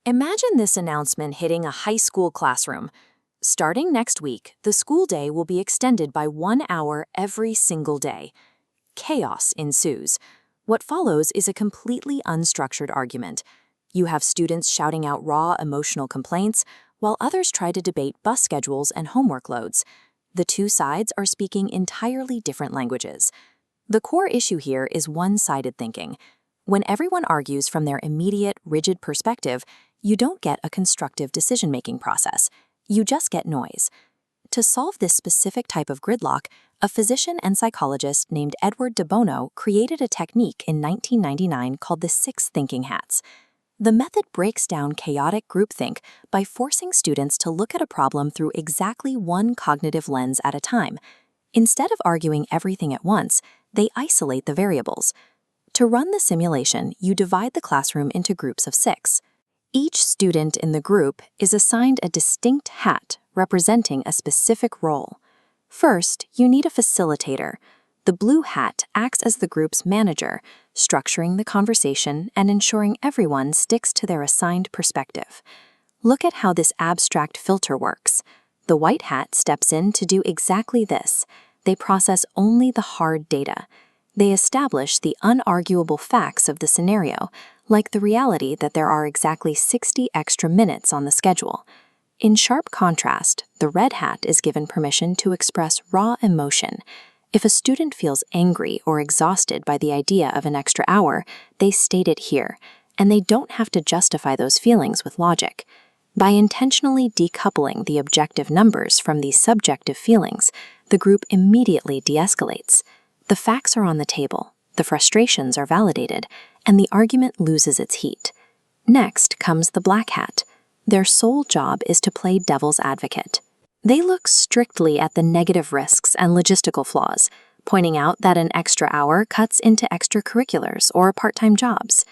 Imagine this announcement hitting a high school classroom. Starting next week, the school day will be extended by 1 hour every single day. Chaos ensues. What follows is a completely unstructured argument. You have students shouting out raw emotional complaints, while others try to debate bus schedules and homework loads. The two sides are speaking entirely different languages. The core issue here is one-sided thinking. When everyone argues from their immediate, rigid perspective, you don't get a constructive decision-making process. You just get noise. To solve this specific type of gridlock, a physician and psychologist named Edward de Bono created a technique in 1999 called the 6 thinking hats. The method breaks down chaotic groupthink by forcing students to look at a problem through exactly one cognitive lens at a time. Instead of arguing everything at once, they isolate the variables. To run the simulation, you divide the classroom into groups of 6. Each student in the group is assigned a distinct hat representing a specific role. First, you need a facilitator. The blue hat acts as the group's manager, structuring the conversation and ensuring everyone sticks to their assigned perspective. Look at how this abstract filter works. The white hat steps in to do exactly this. They process only the hard data. They establish the unarguable facts of the scenario, like the reality that there are exactly 60 extra minutes on the schedule. In sharp contrast, the red hat is given permission to express raw emotion. If a student feels angry or exhausted by the idea of an extra hour, they state it here, and they don't have to justify those feelings with logic. By intentionally decoupling the objective numbers from these subjective feelings, the group immediately de-escalates. The facts are on the table, the frustrations are validated, and the argument loses its heat. Next comes the black hat. Their sole job is to play devil's advocate. They look strictly at the negative risks and logistical flaws, pointing out that an extra hour cuts into extracurriculars or part-time jobs.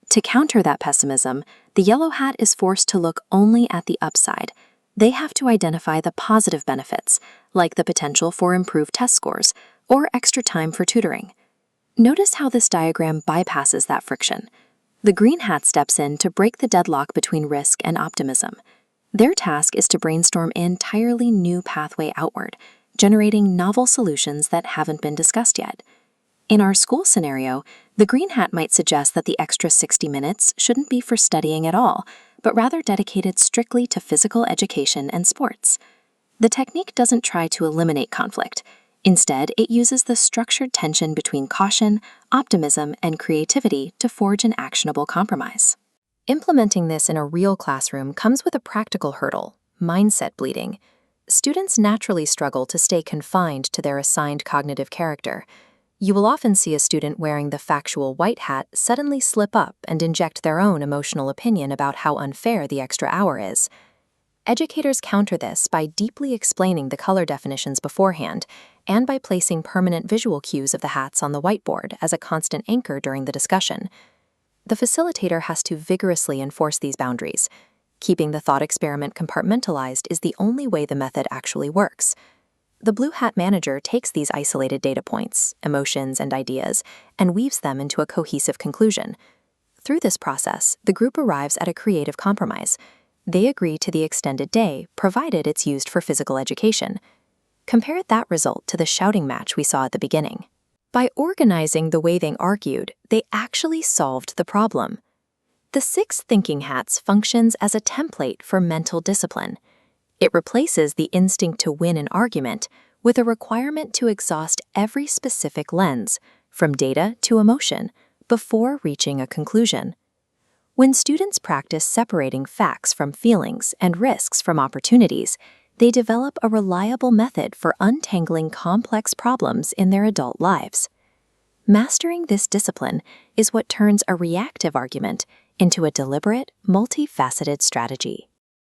To counter that pessimism, the yellow hat is forced to look only at the upside. They have to identify the positive benefits, like the potential for improved test scores or extra time for tutoring. Notice how this diagram bypasses that friction. The green hat steps in to break the deadlock between risk and optimism. Their task is to brainstorm an entirely new pathway outward, generating novel solutions that haven't been discussed yet. In our school scenario, the green hat might suggest that the extra 60 minutes shouldn't be for studying at all, but rather dedicated strictly to physical education and sports. The technique doesn't try to eliminate conflict. Instead, it uses the structured tension between caution, optimism, and creativity to forge an actionable compromise. Implementing this in a real classroom comes with a practical hurdle: mindset bleeding. Students naturally struggle to stay confined to their assigned cognitive character. You will often see a student wearing the factual white hat suddenly slip up and inject their own emotional opinion about how unfair the extra hour is. Educators counter this by deeply explaining the color definitions beforehand and by placing permanent visual cues of the hats on the whiteboard as a constant anchor during the discussion. The facilitator has to vigorously enforce these boundaries. Keeping the thought experiment compartmentalized is the only way the method actually works. The blue hat manager takes these isolated data points, emotions, and ideas and weaves them into a cohesive conclusion. Through this process, the group arrives at a creative compromise. They agree to the extended day, provided it's used for physical education. Compare that result to the shouting match we saw at the beginning. By organizing the way they argued, they actually solved the problem. The 6 thinking hats functions as a template for mental discipline. It replaces the instinct to win an argument with a requirement to exhaust every specific lens, from data to emotion, before reaching a conclusion. When students practice separating facts from feelings and risks from opportunities, they develop a reliable method for untangling complex problems in their adult lives. Mastering this discipline is what turns a reactive argument into a deliberate, multifaceted strategy.